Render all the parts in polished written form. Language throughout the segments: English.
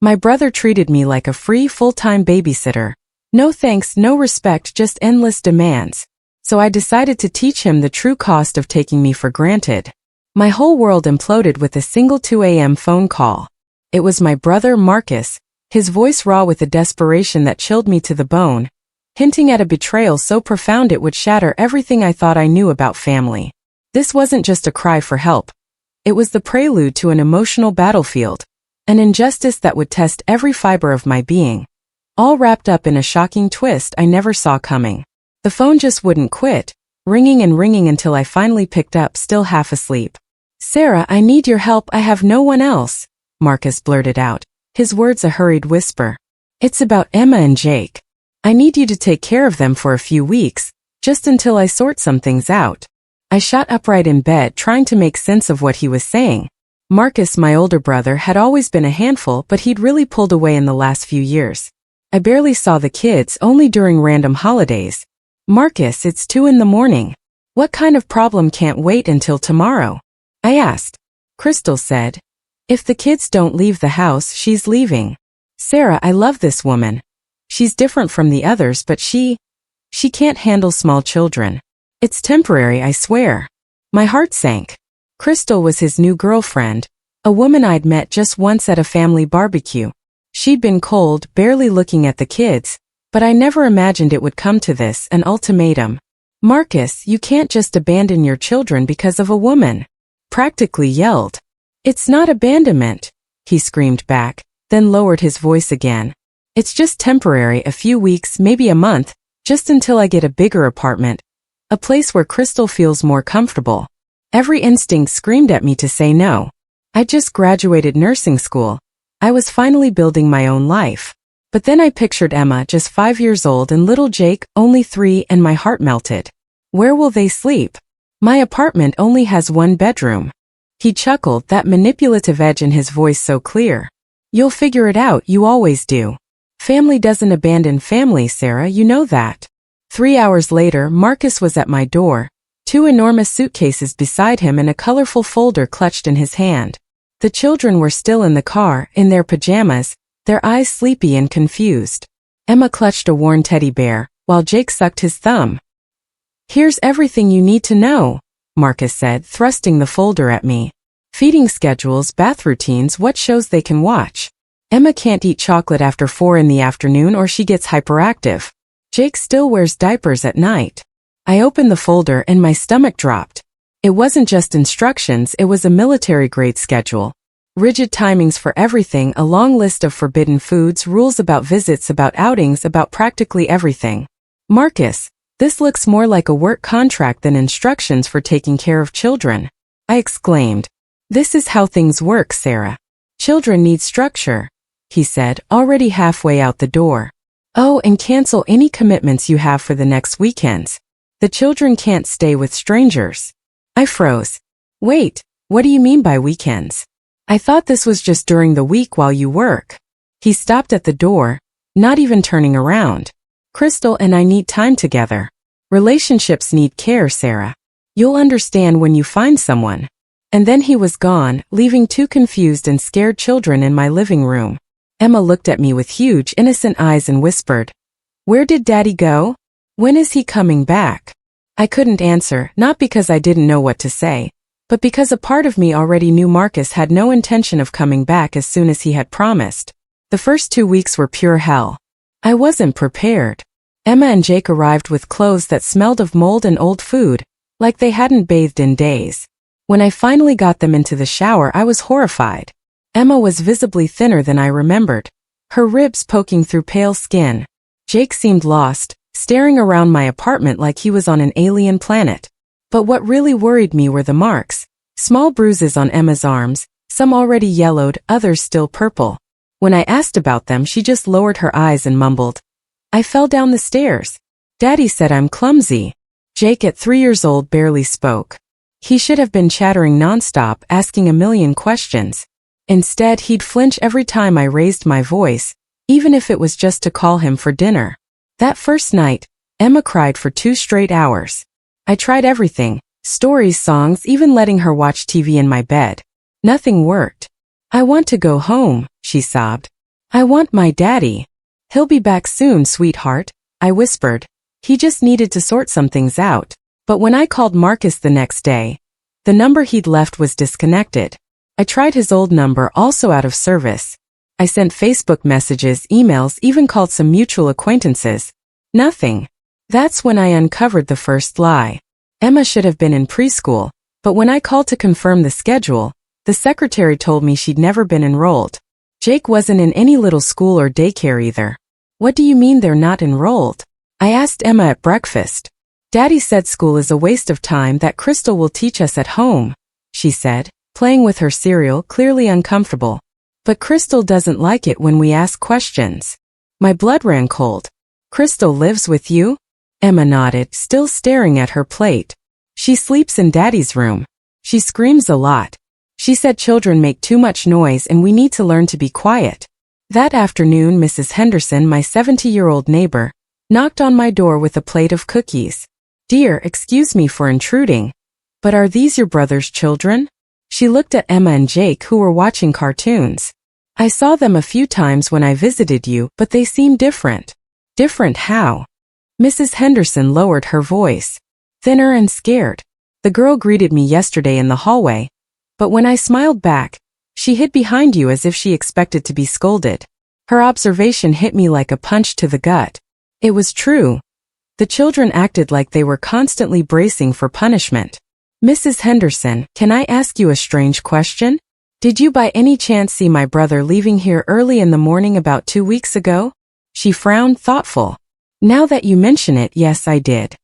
My brother treated me like a free full-time babysitter. No thanks, no respect, just endless demands. So I decided to teach him the true cost of taking me for granted. My whole world imploded with a single 2 a.m. phone call. It was my brother Marcus, his voice raw with a desperation that chilled me to the bone, hinting at a betrayal so profound it would shatter everything I thought I knew about family. This wasn't just a cry for help. It was the prelude to an emotional battlefield, an injustice that would test every fiber of my being, all wrapped up in a shocking twist I never saw coming. The phone just wouldn't quit, ringing and ringing until I finally picked up, still half asleep. "Sarah, I need your help, I have no one else," Marcus blurted out, his words a hurried whisper. "It's about Emma and Jake. I need you to take care of them for a few weeks, just until I sort some things out." I shot upright in bed, trying to make sense of what he was saying. Marcus, my older brother, had always been a handful, but he'd really pulled away in the last few years. I barely saw the kids, only during random holidays. "Marcus, it's 2 in the morning. What kind of problem can't wait until tomorrow?" I asked. Crystal said, "If the kids don't leave the house, she's leaving." "Sarah, I love this woman. She's different from the others, but she can't handle small children. It's temporary, I swear." My heart sank. Crystal was his new girlfriend, a woman I'd met just once at a family barbecue. She'd been cold, barely looking at the kids, but I never imagined it would come to this, an ultimatum. "Marcus, you can't just abandon your children because of a woman," practically yelled. "It's not abandonment," he screamed back, then lowered his voice again. "It's just temporary, a few weeks, maybe a month, just until I get a bigger apartment, a place where Crystal feels more comfortable." Every instinct screamed at me to say no. I just graduated nursing school. I was finally building my own life. But then I pictured Emma, just 5 years old, and little Jake, only 3, and my heart melted. "Where will they sleep? My apartment only has 1 bedroom." He chuckled, that manipulative edge in his voice so clear. "You'll figure it out, you always do. Family doesn't abandon family, Sarah, you know that." 3 hours later, Marcus was at my door, 2 enormous suitcases beside him and a colorful folder clutched in his hand. The children were still in the car, in their pajamas, their eyes sleepy and confused. Emma clutched a worn teddy bear, while Jake sucked his thumb. "Here's everything you need to know," Marcus said, thrusting the folder at me. "Feeding schedules, bath routines, what shows they can watch. Emma can't eat chocolate after 4 in the afternoon or she gets hyperactive. Jake still wears diapers at night." I opened the folder and my stomach dropped. It wasn't just instructions, it was a military-grade schedule. Rigid timings for everything, a long list of forbidden foods, rules about visits, about outings, about practically everything. "Marcus, this looks more like a work contract than instructions for taking care of children," I exclaimed. "This is how things work, Sarah. Children need structure," he said, already halfway out the door. "Oh, and cancel any commitments you have for the next weekends. The children can't stay with strangers." I froze. "Wait, what do you mean by weekends? I thought this was just during the week while you work." He stopped at the door, not even turning around. "Crystal and I need time together. Relationships need care, Sarah. You'll understand when you find someone." And then he was gone, leaving 2 confused and scared children in my living room. Emma looked at me with huge, innocent eyes and whispered, "Where did Daddy go? When is he coming back?" I couldn't answer, not because I didn't know what to say, but because a part of me already knew Marcus had no intention of coming back as soon as he had promised. The first 2 weeks were pure hell. I wasn't prepared. Emma and Jake arrived with clothes that smelled of mold and old food, like they hadn't bathed in days. When I finally got them into the shower, I was horrified. Emma was visibly thinner than I remembered, her ribs poking through pale skin. Jake seemed lost, staring around my apartment like he was on an alien planet. But what really worried me were the marks, small bruises on Emma's arms, some already yellowed, others still purple. When I asked about them, she just lowered her eyes and mumbled, "I fell down the stairs. Daddy said I'm clumsy." Jake, at 3 years old, barely spoke. He should have been chattering nonstop, asking a million questions. Instead, he'd flinch every time I raised my voice, even if it was just to call him for dinner. That first night, Emma cried for 2 straight hours. I tried everything, stories, songs, even letting her watch TV in my bed. Nothing worked. "I want to go home," she sobbed. I want my daddy. He'll be back soon, sweetheart, I whispered. He just needed to sort some things out. But when I called Marcus the next day, the number he'd left was disconnected. I tried his old number, also out of service. I sent Facebook messages, emails, even called some mutual acquaintances. Nothing. That's when I uncovered the first lie. Emma should have been in preschool, but when I called to confirm the schedule, the secretary told me she'd never been enrolled. Jake wasn't in any little school or daycare either. What do you mean they're not enrolled? I asked Emma at breakfast. Daddy said school is a waste of time, that Crystal will teach us at home, she said, playing with her cereal, clearly uncomfortable. But Crystal doesn't like it when we ask questions. My blood ran cold. Crystal lives with you? Emma nodded, still staring at her plate. She sleeps in Daddy's room. She screams a lot. She said children make too much noise and we need to learn to be quiet. That afternoon, Mrs. Henderson, my 70-year-old neighbor, knocked on my door with a plate of cookies. Dear, excuse me for intruding, but are these your brother's children? She looked at Emma and Jake, who were watching cartoons. I saw them a few times when I visited you, but they seem different. Different how? Mrs. Henderson lowered her voice. Thinner and scared. The girl greeted me yesterday in the hallway, but when I smiled back, she hid behind you as if she expected to be scolded. Her observation hit me like a punch to the gut. It was true. The children acted like they were constantly bracing for punishment. Mrs. Henderson, can I ask you a strange question? Did you by any chance see my brother leaving here early in the morning about 2 weeks ago? She frowned, thoughtful. Now that you mention it, yes, I did.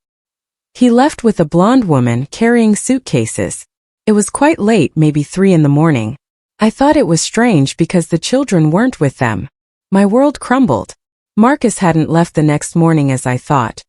He left with a blonde woman carrying suitcases. It was quite late, maybe 3 in the morning. I thought it was strange because the children weren't with them. My world crumbled. Marcus hadn't left the next morning as I thought.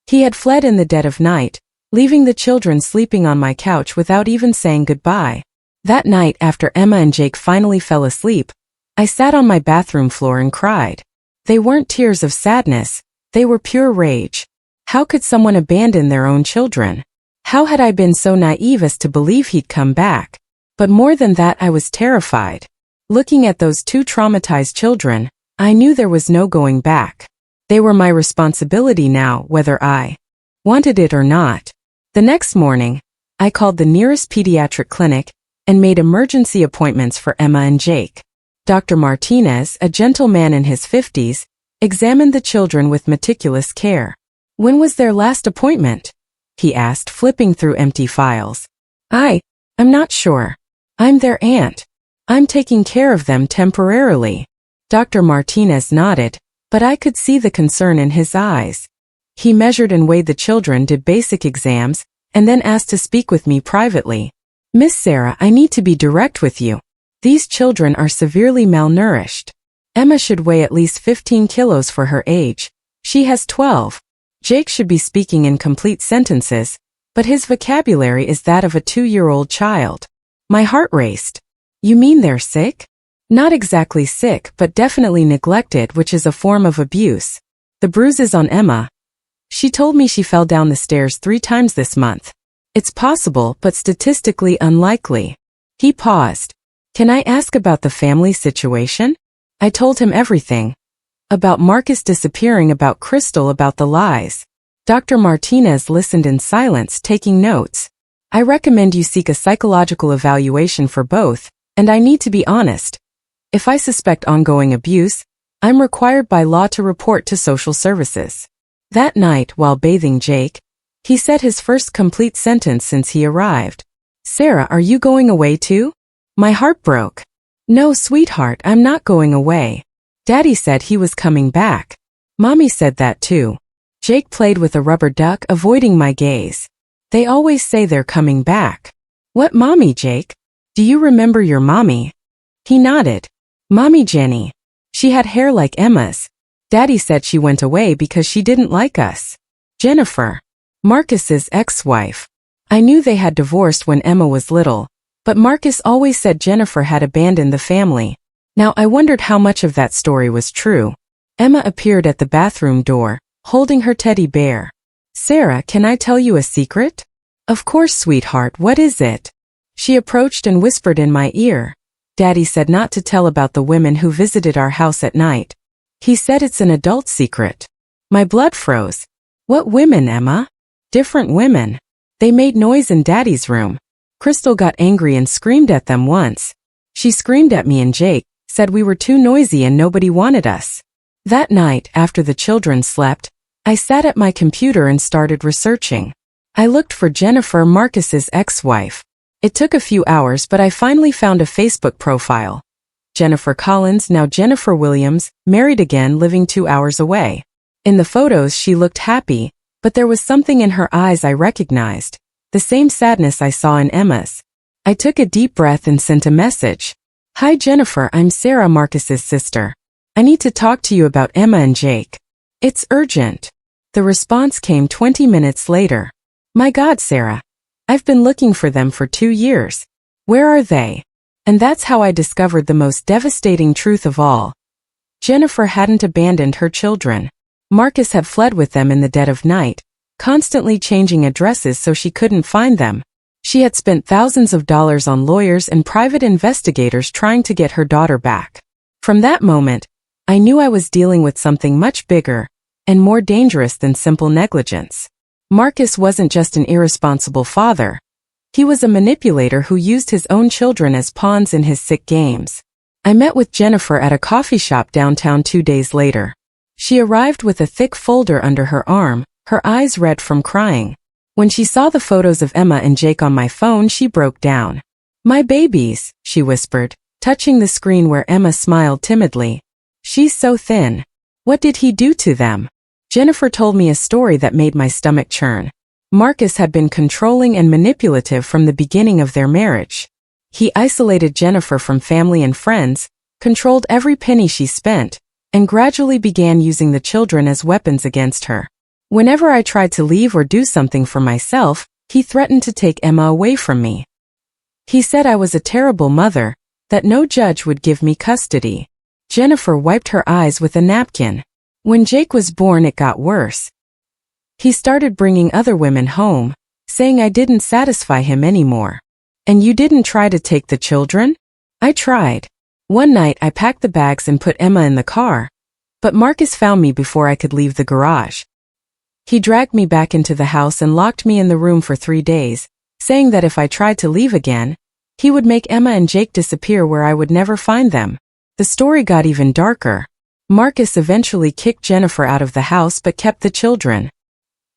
He had fled in the dead of night, leaving the children sleeping on my couch without even saying goodbye. That night, after Emma and Jake finally fell asleep, I sat on my bathroom floor and cried. They weren't tears of sadness. They were pure rage. How could someone abandon their own children? How had I been so naive as to believe he'd come back? But more than that, I was terrified. Looking at those 2 traumatized children, I knew there was no going back. They were my responsibility now, whether I wanted it or not. The next morning, I called the nearest pediatric clinic and made emergency appointments for Emma and Jake. Dr. Martinez, a gentleman in his 50s, examined the children with meticulous care. When was their last appointment? He asked, flipping through empty files. I'm not sure. I'm their aunt. I'm taking care of them temporarily. Dr. Martinez nodded, but I could see the concern in his eyes. He measured and weighed the children, did basic exams, and then asked to speak with me privately. Miss Sarah, I need to be direct with you. These children are severely malnourished. Emma should weigh at least 15 kilos for her age. She has 12. Jake should be speaking in complete sentences, but his vocabulary is that of a 2-year-old child. My heart raced. You mean they're sick? Not exactly sick, but definitely neglected, which is a form of abuse. The bruises on Emma. She told me she fell down the stairs 3 times this month. It's possible, but statistically unlikely. He paused. Can I ask about the family situation? I told him everything. About Marcus disappearing, about Crystal, about the lies. Dr. Martinez listened in silence, taking notes. I recommend you seek a psychological evaluation for both, and I need to be honest. If I suspect ongoing abuse, I'm required by law to report to social services. That night, while bathing Jake, he said his first complete sentence since he arrived. Sarah, are you going away too? My heart broke. No, sweetheart, I'm not going away. Daddy said he was coming back. Mommy said that too. Jake played with a rubber duck, avoiding my gaze. They always say they're coming back. What mommy, Jake? Do you remember your mommy? He nodded. Mommy Jenny. She had hair like Emma's. Daddy said she went away because she didn't like us. Jennifer. Marcus's ex-wife. I knew they had divorced when Emma was little, but Marcus always said Jennifer had abandoned the family. Now I wondered how much of that story was true. Emma appeared at the bathroom door, holding her teddy bear. Sarah, can I tell you a secret? Of course, sweetheart, what is it? She approached and whispered in my ear. Daddy said not to tell about the women who visited our house at night. He said it's an adult secret. My blood froze. What women, Emma? Different women. They made noise in Daddy's room. Crystal got angry and screamed at them once. She screamed at me and Jake, said we were too noisy and nobody wanted us. That night, after the children slept, I sat at my computer and started researching. I looked for Jennifer Marcus's ex-wife. It took a few hours, but I finally found a Facebook profile. Jennifer Collins, now Jennifer Williams, married again, living 2 hours away. In the photos she looked happy, but there was something in her eyes I recognized. The same sadness I saw in Emma's. I took a deep breath and sent a message. Hi Jennifer, I'm Sarah Marcus's sister. I need to talk to you about Emma and Jake. It's urgent. The response came 20 minutes later. My God, Sarah. I've been looking for them for 2 years. Where are they? And that's how I discovered the most devastating truth of all. Jennifer hadn't abandoned her children. Marcus had fled with them in the dead of night, constantly changing addresses so she couldn't find them. She had spent thousands of dollars on lawyers and private investigators trying to get her daughter back. From that moment, I knew I was dealing with something much bigger and more dangerous than simple negligence. Marcus wasn't just an irresponsible father. He was a manipulator who used his own children as pawns in his sick games. I met with Jennifer at a coffee shop downtown 2 days later. She arrived with a thick folder under her arm, her eyes red from crying. When she saw the photos of Emma and Jake on my phone, she broke down. My babies, she whispered, touching the screen where Emma smiled timidly. She's so thin. What did he do to them? Jennifer told me a story that made my stomach churn. Marcus had been controlling and manipulative from the beginning of their marriage. He isolated Jennifer from family and friends, controlled every penny she spent, and gradually began using the children as weapons against her. Whenever I tried to leave or do something for myself, he threatened to take Emma away from me. He said I was a terrible mother, that no judge would give me custody. Jennifer wiped her eyes with a napkin. When Jake was born, it got worse. He started bringing other women home, saying I didn't satisfy him anymore. And you didn't try to take the children? I tried. One night I packed the bags and put Emma in the car, but Marcus found me before I could leave the garage. He dragged me back into the house and locked me in the room for 3 days, saying that if I tried to leave again, he would make Emma and Jake disappear where I would never find them. The story got even darker. Marcus eventually kicked Jennifer out of the house but kept the children.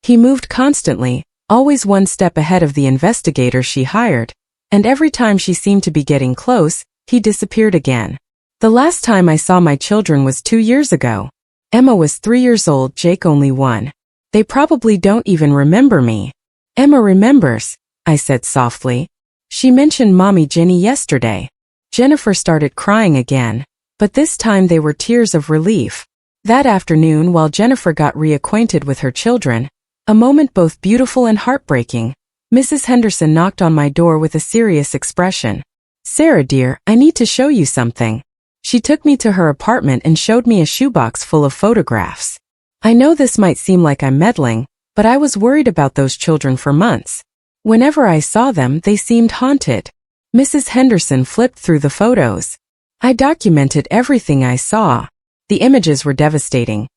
He moved constantly, always one step ahead of the investigators she hired, and every time she seemed to be getting close, he disappeared again. The last time I saw my children was 2 years ago. Emma was 3 years old, Jake only 1. They probably don't even remember me. Emma remembers, I said softly. She mentioned Mommy Jenny yesterday. Jennifer started crying again, but this time they were tears of relief. That afternoon, while Jennifer got reacquainted with her children, a moment both beautiful and heartbreaking, Mrs. Henderson knocked on my door with a serious expression. Sarah dear, I need to show you something. She took me to her apartment and showed me a shoebox full of photographs. I know this might seem like I'm meddling, but I was worried about those children for months. Whenever I saw them, they seemed haunted. Mrs. Henderson flipped through the photos. I documented everything I saw. The images were devastating.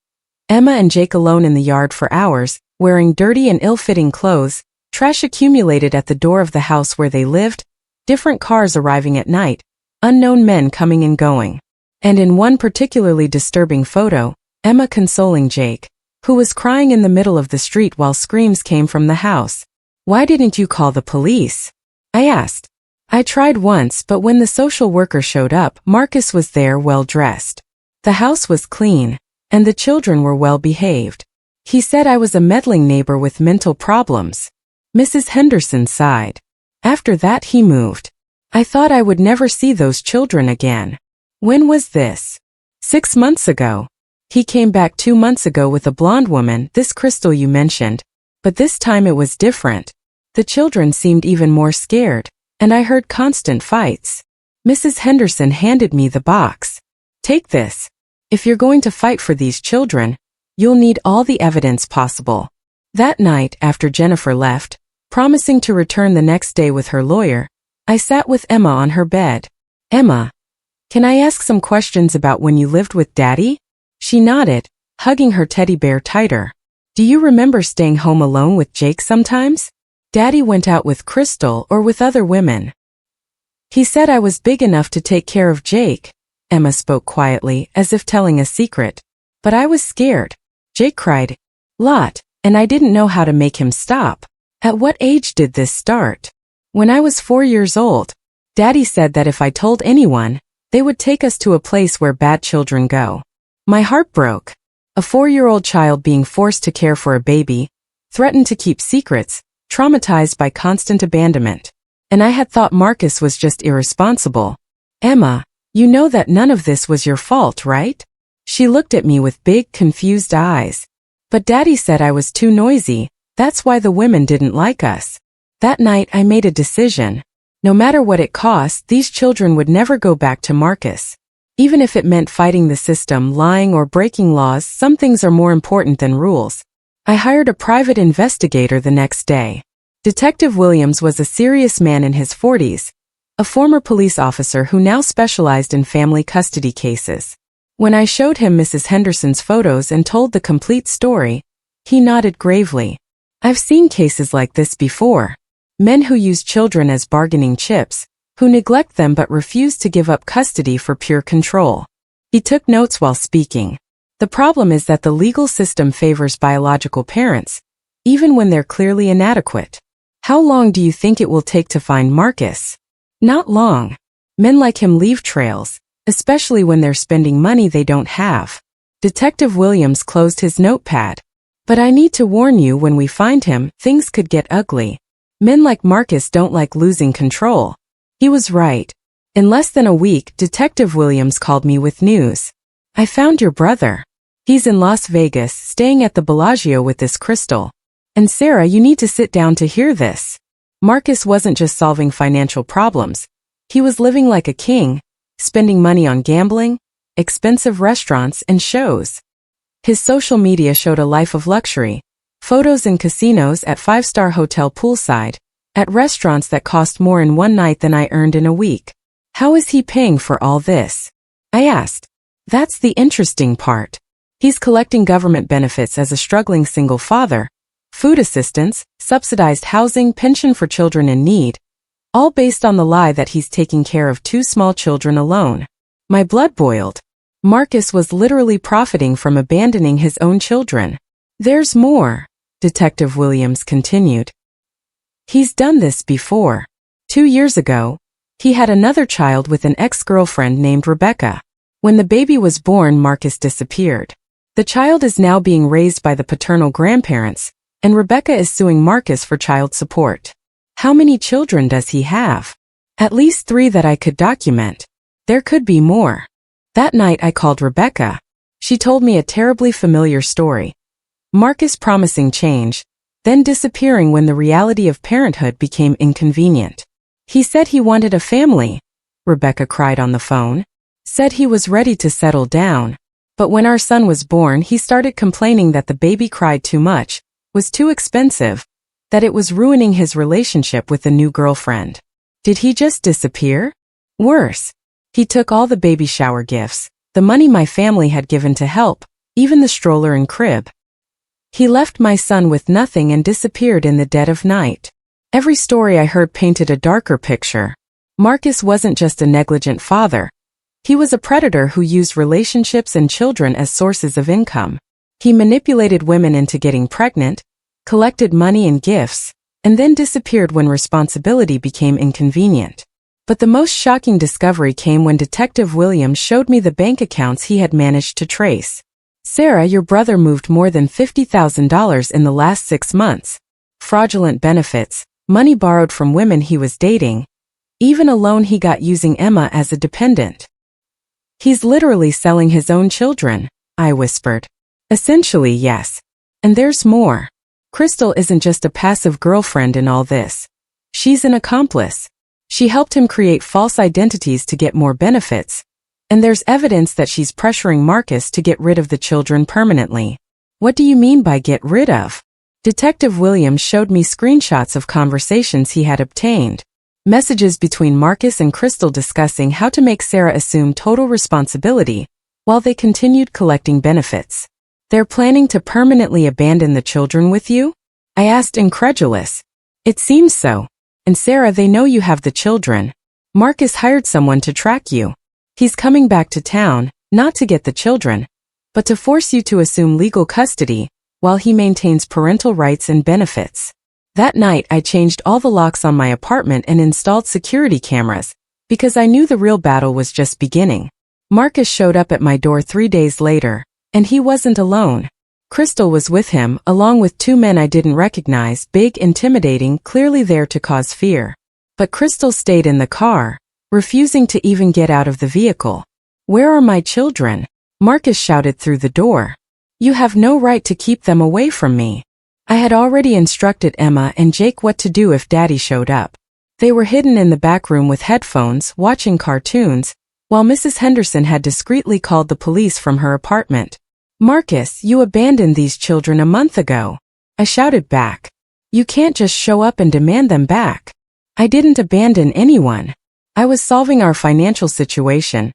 Emma and Jake alone in the yard for hours, wearing dirty and ill-fitting clothes, trash accumulated at the door of the house where they lived, different cars arriving at night, unknown men coming and going. And in one particularly disturbing photo, Emma consoling Jake, who was crying in the middle of the street while screams came from the house. Why didn't you call the police? I asked. I tried once, but when the social worker showed up, Marcus was there well dressed. The house was clean, and the children were well behaved. He said I was a meddling neighbor with mental problems. Mrs. Henderson sighed. After that he moved. I thought I would never see those children again. When was this? 6 months ago. He came back 2 months ago with a blonde woman, this Crystal you mentioned, but this time it was different. The children seemed even more scared, and I heard constant fights. Mrs. Henderson handed me the box. Take this. If you're going to fight for these children, you'll need all the evidence possible. That night, after Jennifer left, promising to return the next day with her lawyer, I sat with Emma on her bed. Emma, Can I ask some questions about when you lived with Daddy? She nodded, hugging her teddy bear tighter. Do you remember staying home alone with Jake sometimes? Daddy went out with Crystal or with other women. He said I was big enough to take care of Jake. Emma spoke quietly, as if telling a secret. But I was scared. Jake cried. Lot, and I didn't know how to make him stop. At what age did this start? When I was 4 years old. Daddy said that if I told anyone, they would take us to a place where bad children go. My heart broke. A 4-year-old child being forced to care for a baby, threatened to keep secrets, traumatized by constant abandonment. And I had thought Marcus was just irresponsible. Emma, you know that none of this was your fault, right? She looked at me with big, confused eyes. But Daddy said I was too noisy, that's why the women didn't like us. That night I made a decision. No matter what it cost, these children would never go back to Marcus. Even if it meant fighting the system, lying or breaking laws, some things are more important than rules. I hired a private investigator the next day. Detective Williams was a serious man in his 40s, a former police officer who now specialized in family custody cases. When I showed him Mrs. Henderson's photos and told the complete story, he nodded gravely. I've seen cases like this before. Men who use children as bargaining chips, who neglect them but refuse to give up custody for pure control. He took notes while speaking. The problem is that the legal system favors biological parents, even when they're clearly inadequate. How long do you think it will take to find Marcus? Not long. Men like him leave trails, especially when they're spending money they don't have. Detective Williams closed his notepad. But I need to warn you, when we find him, things could get ugly. Men like Marcus don't like losing control. He was right. In less than a week, Detective Williams called me with news. I found your brother. He's in Las Vegas, staying at the Bellagio with this Crystal. And Sarah, you need to sit down to hear this. Marcus wasn't just solving financial problems. He was living like a king, spending money on gambling, expensive restaurants, and shows. His social media showed a life of luxury. Photos in casinos, at 5-star hotel poolside, at restaurants that cost more in one night than I earned in a week. How is he paying for all this? I asked. That's the interesting part. He's collecting government benefits as a struggling single father, food assistance, subsidized housing, pension for children in need, all based on the lie that he's taking care of 2 small children alone. My blood boiled. Marcus was literally profiting from abandoning his own children. There's more, Detective Williams continued. He's done this before. 2 years ago, he had another child with an ex-girlfriend named Rebecca. When the baby was born, Marcus disappeared. The child is now being raised by the paternal grandparents, and Rebecca is suing Marcus for child support. How many children does he have? At least 3 that I could document. There could be more. That night I called Rebecca. She told me a terribly familiar story. Marcus promising change, then disappearing when the reality of parenthood became inconvenient. He said he wanted a family, Rebecca cried on the phone. Said he was ready to settle down. But when our son was born, he started complaining that the baby cried too much, was too expensive, that it was ruining his relationship with the new girlfriend. Did he just disappear? Worse. He took all the baby shower gifts, the money my family had given to help, even the stroller and crib. He left my son with nothing and disappeared in the dead of night. Every story I heard painted a darker picture. Marcus wasn't just a negligent father. He was a predator who used relationships and children as sources of income. He manipulated women into getting pregnant, collected money and gifts, and then disappeared when responsibility became inconvenient. But the most shocking discovery came when Detective Williams showed me the bank accounts he had managed to trace. Sarah, your brother moved more than $50,000 in the last 6 months. Fraudulent benefits, money borrowed from women he was dating, even a loan he got using Emma as a dependent. He's literally selling his own children, I whispered. Essentially, yes. And there's more. Crystal isn't just a passive girlfriend in all this. She's an accomplice. She helped him create false identities to get more benefits. And there's evidence that she's pressuring Marcus to get rid of the children permanently. What do you mean by get rid of? Detective Williams showed me screenshots of conversations he had obtained. Messages between Marcus and Crystal discussing how to make Sarah assume total responsibility, while they continued collecting benefits. They're planning to permanently abandon the children with you? I asked, incredulous. It seems so. And Sarah, they know you have the children. Marcus hired someone to track you. He's coming back to town, not to get the children, but to force you to assume legal custody, while he maintains parental rights and benefits. That night I changed all the locks on my apartment and installed security cameras, because I knew the real battle was just beginning. Marcus showed up at my door 3 days later, and he wasn't alone. Crystal was with him, along with 2 men I didn't recognize, big, intimidating, clearly there to cause fear. But Crystal stayed in the car, refusing to even get out of the vehicle. Where are my children? Marcus shouted through the door. You have no right to keep them away from me. I had already instructed Emma and Jake what to do if Daddy showed up. They were hidden in the back room with headphones, watching cartoons, while Mrs. Henderson had discreetly called the police from her apartment. Marcus, you abandoned these children a month ago. I shouted back. You can't just show up and demand them back. I didn't abandon anyone. I was solving our financial situation,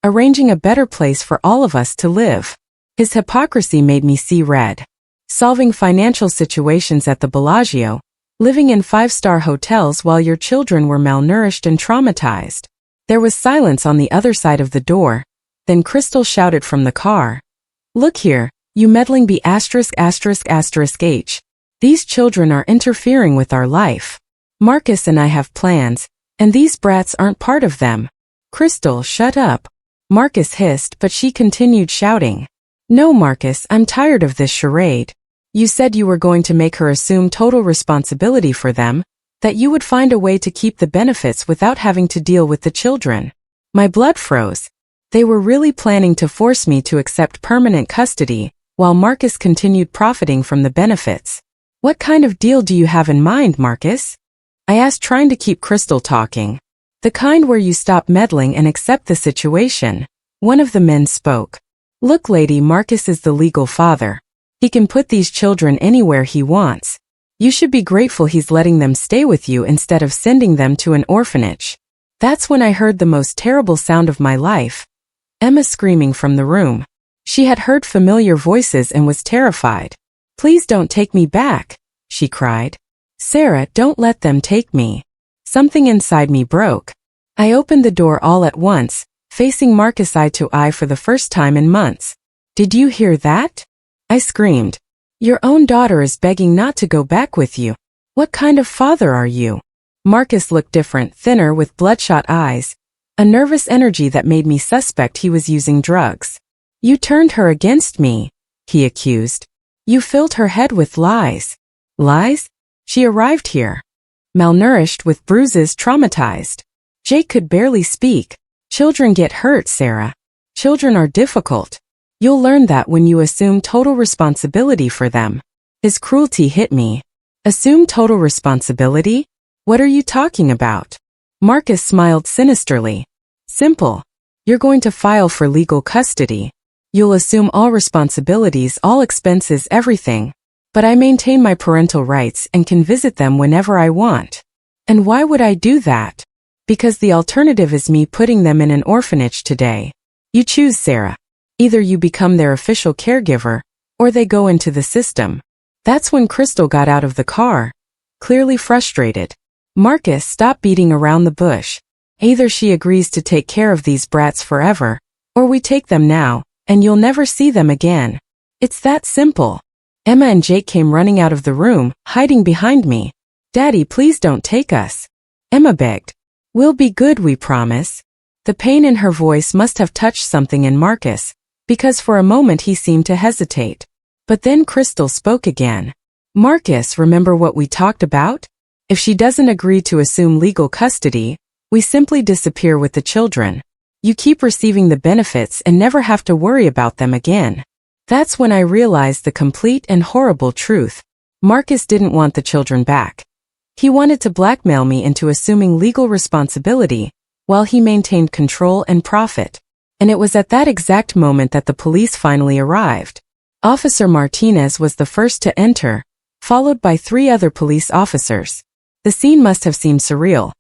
arranging a better place for all of us to live. His hypocrisy made me see red. Solving financial situations at the Bellagio, living in 5-star hotels while your children were malnourished and traumatized. There was silence on the other side of the door. Then Crystal shouted from the car. Look here, you meddling B*********H. These children are interfering with our life. Marcus and I have plans, and these brats aren't part of them. Crystal, shut up. Marcus hissed, but she continued shouting. No, Marcus, I'm tired of this charade. You said you were going to make her assume total responsibility for them, that you would find a way to keep the benefits without having to deal with the children. My blood froze. They were really planning to force me to accept permanent custody, while Marcus continued profiting from the benefits. What kind of deal do you have in mind, Marcus? I asked, trying to keep Crystal talking. The kind where you stop meddling and accept the situation. One of the men spoke. Look, lady, Marcus is the legal father. He can put these children anywhere he wants. You should be grateful he's letting them stay with you instead of sending them to an orphanage. That's when I heard the most terrible sound of my life. Emma screaming from the room. She had heard familiar voices and was terrified. Please don't take me back, she cried. Sarah, don't let them take me. Something inside me broke. I opened the door all at once, facing Marcus eye to eye for the first time in months. Did you hear that? I screamed. Your own daughter is begging not to go back with you. What kind of father are you? Marcus looked different, thinner with bloodshot eyes, a nervous energy that made me suspect he was using drugs. You turned her against me, he accused. You filled her head with lies. Lies? She arrived here malnourished, with bruises, traumatized. Jake could barely speak. Children get hurt, Sarah. Children are difficult. You'll learn that when you assume total responsibility for them. His cruelty hit me. Assume total responsibility? What are you talking about? Marcus smiled sinisterly. Simple. You're going to file for legal custody. You'll assume all responsibilities, all expenses, everything. But I maintain my parental rights and can visit them whenever I want. And why would I do that? Because the alternative is me putting them in an orphanage today. You choose, Sarah. Either you become their official caregiver, or they go into the system. That's when Crystal got out of the car, clearly frustrated. Marcus, stop beating around the bush. Either she agrees to take care of these brats forever, or we take them now, and you'll never see them again. It's that simple. Emma and Jake came running out of the room, hiding behind me. Daddy, please don't take us. Emma begged. We'll be good, we promise. The pain in her voice must have touched something in Marcus, because for a moment he seemed to hesitate. But then Crystal spoke again. Marcus, remember what we talked about? If she doesn't agree to assume legal custody, we simply disappear with the children. You keep receiving the benefits and never have to worry about them again. That's when I realized the complete and horrible truth. Marcus didn't want the children back. He wanted to blackmail me into assuming legal responsibility, while he maintained control and profit. And it was at that exact moment that the police finally arrived. Officer Martinez was the first to enter, followed by 3 other police officers. The scene must have seemed surreal.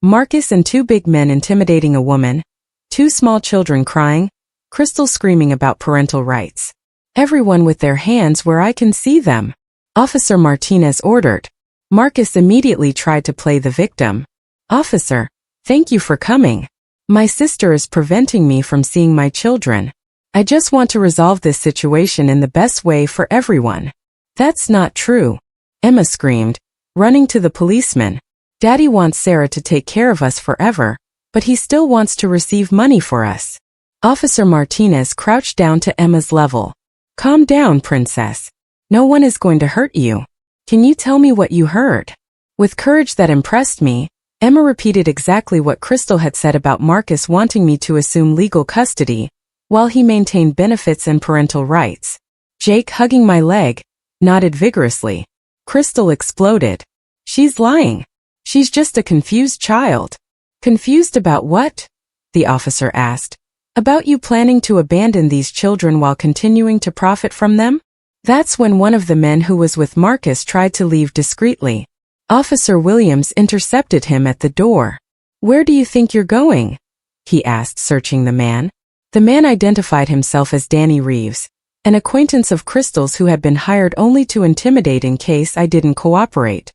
Marcus and two big men intimidating a woman, two small children crying, Crystal screaming about parental rights. Everyone with their hands where I can see them. Officer Martinez ordered. Marcus immediately tried to play the victim. Officer, thank you for coming. My sister is preventing me from seeing my children. I just want to resolve this situation in the best way for everyone. That's not true, Emma screamed, running to the policeman. Daddy wants Sarah to take care of us forever, but he still wants to receive money for us. Officer Martinez crouched down to Emma's level. Calm down, princess. No one is going to hurt you. Can you tell me what you heard? With courage that impressed me, Emma repeated exactly what Crystal had said about Marcus wanting me to assume legal custody, while he maintained benefits and parental rights. Jake, hugging my leg, nodded vigorously. Crystal exploded. She's lying. She's just a confused child. Confused about what? The officer asked. About you planning to abandon these children while continuing to profit from them? That's when one of the men who was with Marcus tried to leave discreetly. Officer Williams intercepted him at the door. Where do you think you're going? He asked, searching the man. The man identified himself as Danny Reeves, an acquaintance of Crystal's who had been hired only to intimidate in case I didn't cooperate.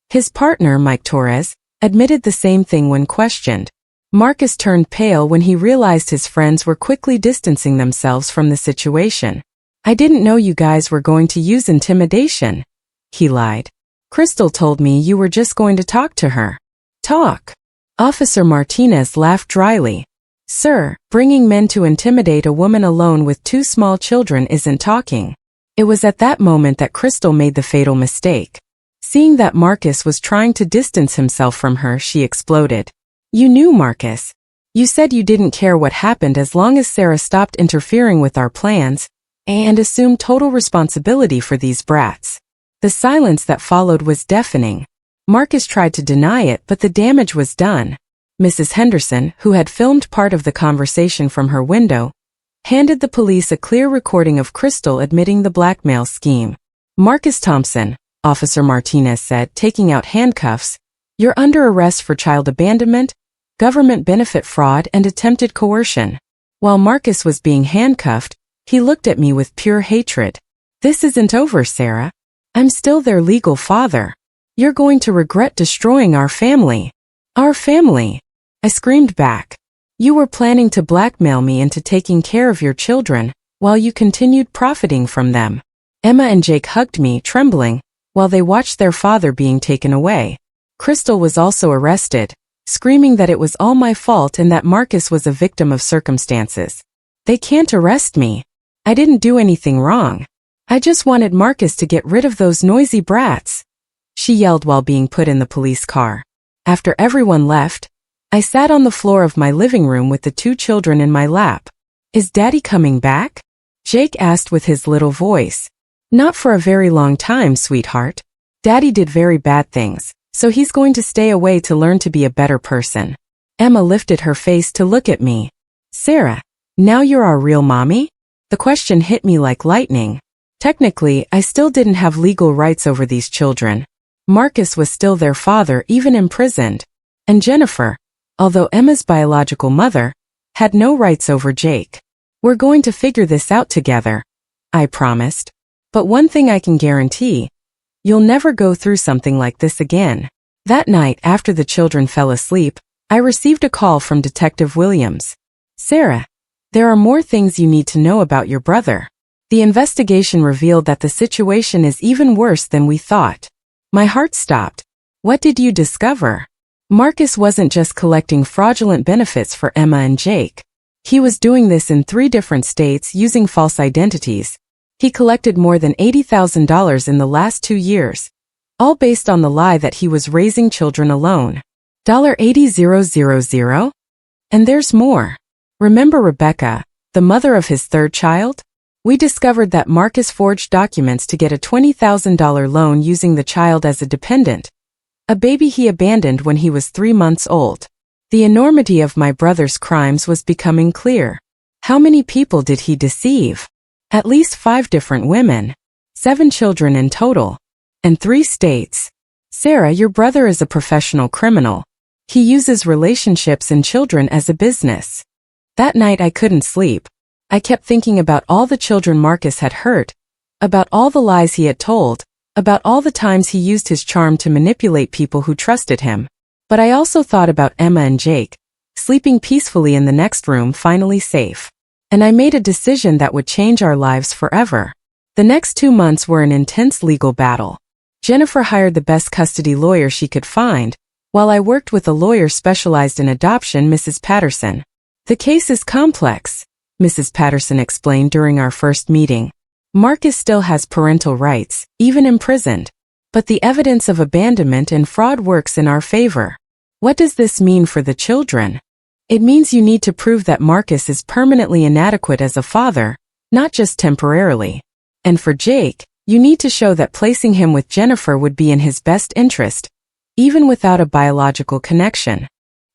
His partner, Mike Torres, admitted the same thing when questioned. Marcus turned pale when he realized his friends were quickly distancing themselves from the situation. I didn't know you guys were going to use intimidation, he lied. Crystal told me you were just going to talk to her. Talk? Officer Martinez laughed dryly. Sir, bringing men to intimidate a woman alone with two small children isn't talking. It was at that moment that Crystal made the fatal mistake. Seeing that Marcus was trying to distance himself from her, she exploded. You knew Marcus. You said you didn't care what happened as long as Sarah stopped interfering with our plans, and assumed total responsibility for these brats. The silence that followed was deafening. Marcus tried to deny it, but the damage was done. Mrs. Henderson, who had filmed part of the conversation from her window, handed the police a clear recording of Crystal admitting the blackmail scheme. Marcus Thompson, Officer Martinez said, taking out handcuffs, you're under arrest for child abandonment, government benefit fraud, and attempted coercion. While Marcus was being handcuffed, he looked at me with pure hatred. This isn't over, Sarah. I'm still their legal father. You're going to regret destroying our family. Our family. I screamed back. You were planning to blackmail me into taking care of your children, while you continued profiting from them. Emma and Jake hugged me, trembling, while they watched their father being taken away. Crystal was also arrested, screaming that it was all my fault and that Marcus was a victim of circumstances. They can't arrest me. I didn't do anything wrong. I just wanted Marcus to get rid of those noisy brats, she yelled while being put in the police car. After everyone left, I sat on the floor of my living room with the two children in my lap. Is Daddy coming back? Jake asked with his little voice. Not for a very long time, sweetheart. Daddy did very bad things, so he's going to stay away to learn to be a better person. Emma lifted her face to look at me. Sarah, now you're our real mommy? The question hit me like lightning. Technically, I still didn't have legal rights over these children. Marcus was still their father, even imprisoned. And Jennifer, although Emma's biological mother, had no rights over Jake. We're going to figure this out together, I promised. But one thing I can guarantee, you'll never go through something like this again. That night, after the children fell asleep, I received a call from Detective Williams. Sarah, there are more things you need to know about your brother. The investigation revealed that the situation is even worse than we thought. My heart stopped. What did you discover? Marcus wasn't just collecting fraudulent benefits for Emma and Jake. He was doing this in 3 different states using false identities. He collected more than $80,000 in the last 2 years, all based on the lie that he was raising children alone. $80,000? And there's more. Remember Rebecca, the mother of his 3rd child? We discovered that Marcus forged documents to get a $20,000 loan using the child as a dependent, a baby he abandoned when he was 3 months old. The enormity of my brother's crimes was becoming clear. How many people did he deceive? At least 5 different women, 7 children in total, and 3 states. Sarah, your brother is a professional criminal. He uses relationships and children as a business. That night I couldn't sleep. I kept thinking about all the children Marcus had hurt, about all the lies he had told, about all the times he used his charm to manipulate people who trusted him. But I also thought about Emma and Jake, sleeping peacefully in the next room, finally safe. And I made a decision that would change our lives forever. The next 2 months were an intense legal battle. Jennifer hired the best custody lawyer she could find, while I worked with a lawyer specialized in adoption, Mrs. Patterson. The case is complex, Mrs. Patterson explained during our first meeting. Marcus still has parental rights, even imprisoned. But the evidence of abandonment and fraud works in our favor. What does this mean for the children? It means you need to prove that Marcus is permanently inadequate as a father, not just temporarily. And for Jake, you need to show that placing him with Jennifer would be in his best interest, even without a biological connection.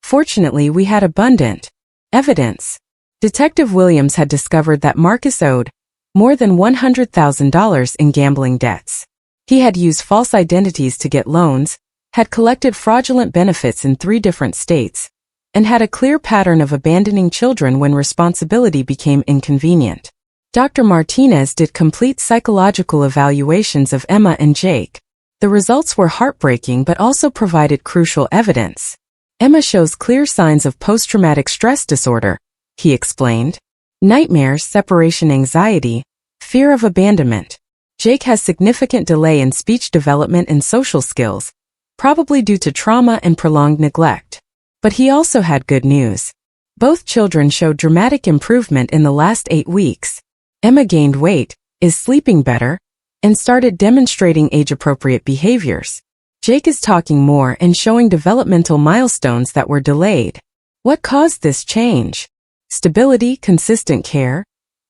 Fortunately, we had abundant evidence. Detective Williams had discovered that Marcus owed more than $100,000 in gambling debts. He had used false identities to get loans, had collected fraudulent benefits in 3 different states, and had a clear pattern of abandoning children when responsibility became inconvenient. Dr. Martinez did complete psychological evaluations of Emma and Jake. The results were heartbreaking but also provided crucial evidence. Emma shows clear signs of post-traumatic stress disorder, he explained. Nightmares, separation anxiety, fear of abandonment. Jake has significant delay in speech development and social skills, probably due to trauma and prolonged neglect. But he also had good news. Both children showed dramatic improvement in the last 8 weeks. Emma gained weight, is sleeping better, and started demonstrating age-appropriate behaviors. Jake is talking more and showing developmental milestones that were delayed. What caused this change? Stability, consistent care,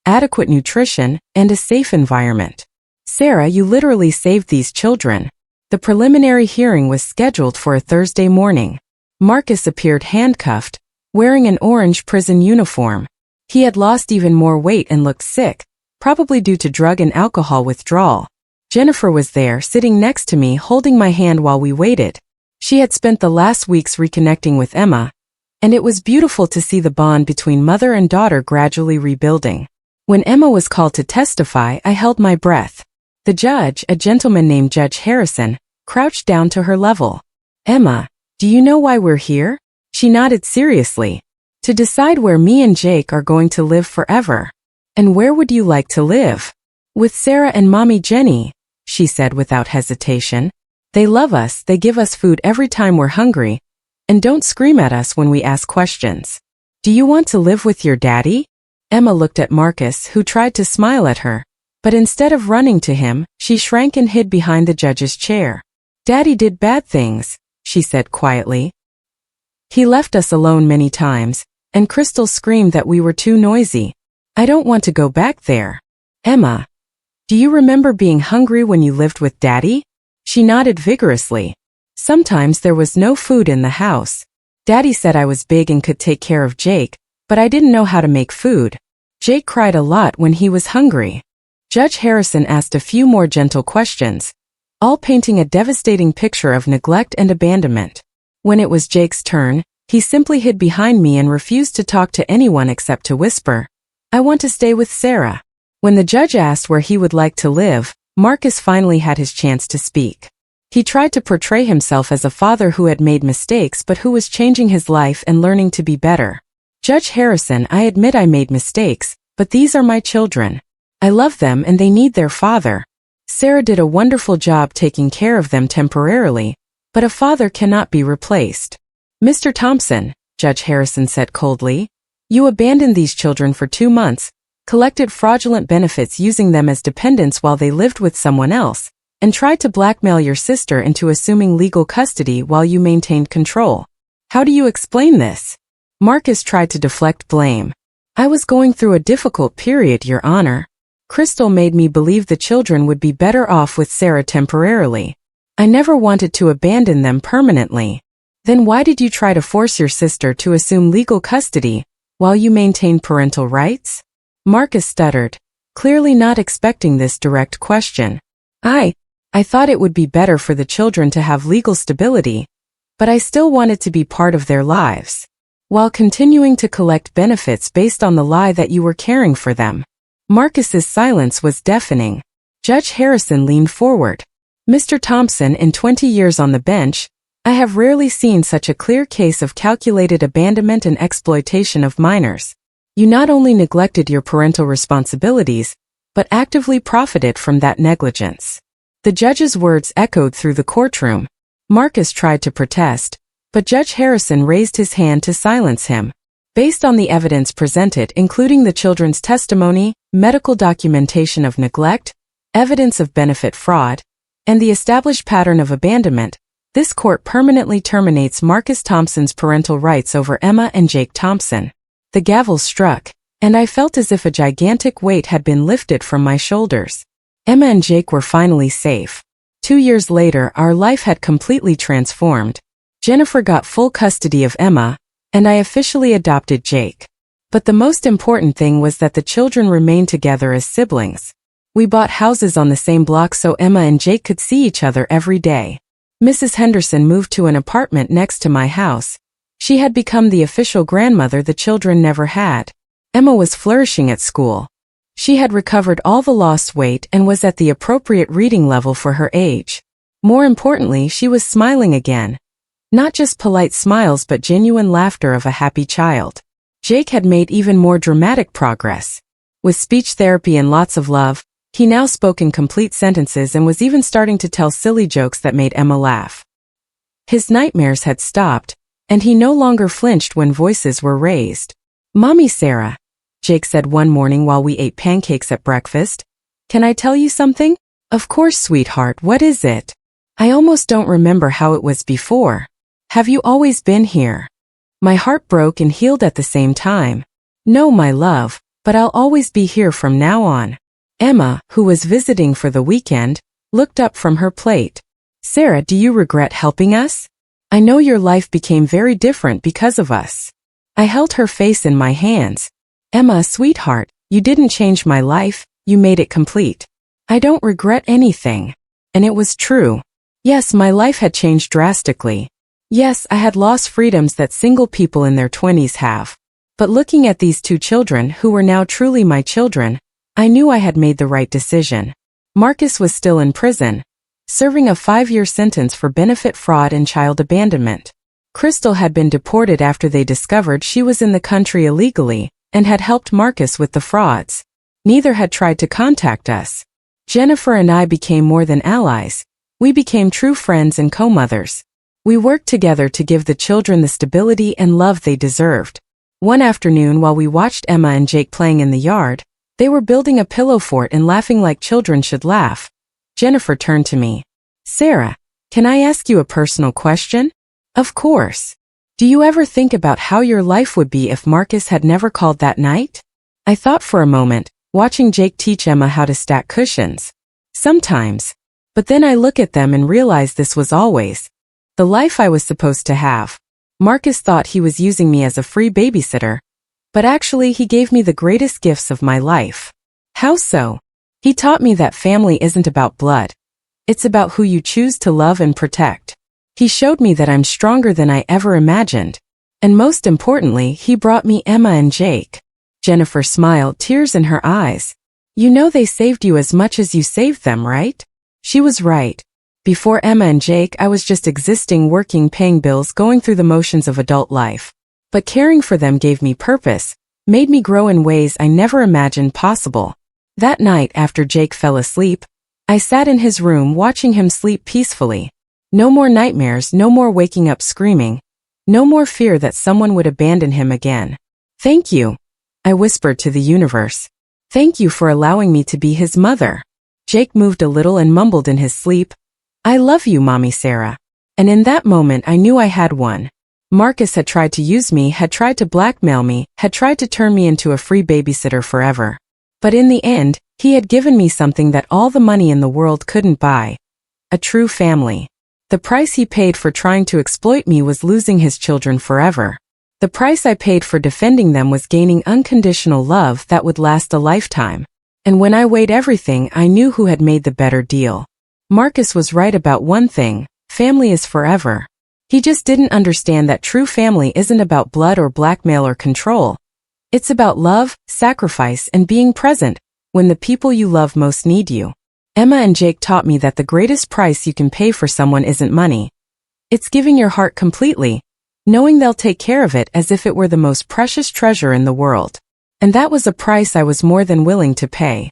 adequate nutrition, and a safe environment. Sarah, you literally saved these children. The preliminary hearing was scheduled for a Thursday morning. Marcus appeared handcuffed, wearing an orange prison uniform. He had lost even more weight and looked sick, probably due to drug and alcohol withdrawal. Jennifer was there, sitting next to me, holding my hand while we waited. She had spent the last weeks reconnecting with Emma, and it was beautiful to see the bond between mother and daughter gradually rebuilding. When Emma was called to testify, I held my breath. The judge, a gentleman named Judge Harrison, crouched down to her level. Emma, do you know why we're here? She nodded seriously. To decide where me and Jake are going to live forever. And where would you like to live? With Sarah and Mommy Jenny, she said without hesitation. They love us, they give us food every time we're hungry, and don't scream at us when we ask questions. Do you want to live with your daddy? Emma looked at Marcus, who tried to smile at her, but instead of running to him, she shrank and hid behind the judge's chair. Daddy did bad things, she said quietly. He left us alone many times, and Crystal screamed that we were too noisy. I don't want to go back there. Emma, do you remember being hungry when you lived with Daddy? She nodded vigorously. Sometimes there was no food in the house. Daddy said I was big and could take care of Jake, but I didn't know how to make food. Jake cried a lot when he was hungry. Judge Harrison asked a few more gentle questions, all painting a devastating picture of neglect and abandonment. When it was Jake's turn, he simply hid behind me and refused to talk to anyone except to whisper, I want to stay with Sarah. When the judge asked where he would like to live, Marcus finally had his chance to speak. He tried to portray himself as a father who had made mistakes but who was changing his life and learning to be better. Judge Harrison, I admit I made mistakes, but these are my children. I love them and they need their father. Sarah did a wonderful job taking care of them temporarily, but a father cannot be replaced. Mr. Thompson, Judge Harrison said coldly, you abandoned these children for 2 months, collected fraudulent benefits using them as dependents while they lived with someone else, and tried to blackmail your sister into assuming legal custody while you maintained control. How do you explain this? Marcus tried to deflect blame. I was going through a difficult period, Your Honor. Crystal made me believe the children would be better off with Sarah temporarily. I never wanted to abandon them permanently. Then why did you try to force your sister to assume legal custody while you maintained parental rights? Marcus stuttered, clearly not expecting this direct question. I thought it would be better for the children to have legal stability, but I still wanted to be part of their lives, while continuing to collect benefits based on the lie that you were caring for them. Marcus's silence was deafening. Judge Harrison leaned forward. Mr. Thompson, in 20 years on the bench, I have rarely seen such a clear case of calculated abandonment and exploitation of minors. You not only neglected your parental responsibilities, but actively profited from that negligence. The judge's words echoed through the courtroom. Marcus tried to protest, but Judge Harrison raised his hand to silence him. Based on the evidence presented, including the children's testimony, medical documentation of neglect, evidence of benefit fraud, and the established pattern of abandonment, this court permanently terminates Marcus Thompson's parental rights over Emma and Jake Thompson. The gavel struck, and I felt as if a gigantic weight had been lifted from my shoulders. Emma and Jake were finally safe. 2 years later, our life had completely transformed. Jennifer got full custody of Emma, and I officially adopted Jake. But the most important thing was that the children remained together as siblings. We bought houses on the same block so Emma and Jake could see each other every day. Mrs. Henderson moved to an apartment next to my house. She had become the official grandmother the children never had. Emma was flourishing at school. She had recovered all the lost weight and was at the appropriate reading level for her age. More importantly, she was smiling again. Not just polite smiles but genuine laughter of a happy child. Jake had made even more dramatic progress. With speech therapy and lots of love, he now spoke in complete sentences and was even starting to tell silly jokes that made Emma laugh. His nightmares had stopped, and he no longer flinched when voices were raised. "Mommy Sarah," Jake said one morning while we ate pancakes at breakfast, "can I tell you something?" "Of course, sweetheart, what is it?" "I almost don't remember how it was before. Have you always been here?" My heart broke and healed at the same time. "No, my love, but I'll always be here from now on." Emma, who was visiting for the weekend, looked up from her plate. "Sarah, do you regret helping us? I know your life became very different because of us." I held her face in my hands. "Emma, sweetheart, you didn't change my life, you made it complete. I don't regret anything." And it was true. Yes, my life had changed drastically. Yes, I had lost freedoms that single people in their 20s have. But looking at these two children who were now truly my children, I knew I had made the right decision. Marcus was still in prison, serving a 5-year sentence for benefit fraud and child abandonment. Crystal had been deported after they discovered she was in the country illegally and had helped Marcus with the frauds. Neither had tried to contact us. Jennifer and I became more than allies. We became true friends and co-mothers. We worked together to give the children the stability and love they deserved. One afternoon while we watched Emma and Jake playing in the yard, they were building a pillow fort and laughing like children should laugh. Jennifer turned to me. "Sarah, can I ask you a personal question?" "Of course. Do you ever think about how your life would be if Marcus had never called that night?" I thought for a moment, watching Jake teach Emma how to stack cushions. Sometimes. But then I look at them and realize this was always the life I was supposed to have. Marcus thought he was using me as a free babysitter, but actually he gave me the greatest gifts of my life. How so? He taught me that family isn't about blood. It's about who you choose to love and protect. He showed me that I'm stronger than I ever imagined. And most importantly, he brought me Emma and Jake. Jennifer smiled, tears in her eyes. "You know they saved you as much as you saved them, right?" She was right. Before Emma and Jake, I was just existing, working, paying bills, going through the motions of adult life. But caring for them gave me purpose, made me grow in ways I never imagined possible. That night, after Jake fell asleep, I sat in his room watching him sleep peacefully. No more nightmares, no more waking up screaming, no more fear that someone would abandon him again. "Thank you," I whispered to the universe. "Thank you for allowing me to be his mother." Jake moved a little and mumbled in his sleep, "I love you, Mommy Sarah." And in that moment I knew I had won. Marcus had tried to use me, had tried to blackmail me, had tried to turn me into a free babysitter forever. But in the end, he had given me something that all the money in the world couldn't buy. A true family. The price he paid for trying to exploit me was losing his children forever. The price I paid for defending them was gaining unconditional love that would last a lifetime. And when I weighed everything, I knew who had made the better deal. Marcus was right about one thing: family is forever. He just didn't understand that true family isn't about blood or blackmail or control. It's about love, sacrifice, and being present when the people you love most need you. Emma and Jake taught me that the greatest price you can pay for someone isn't money. It's giving your heart completely, knowing they'll take care of it as if it were the most precious treasure in the world. And that was a price I was more than willing to pay.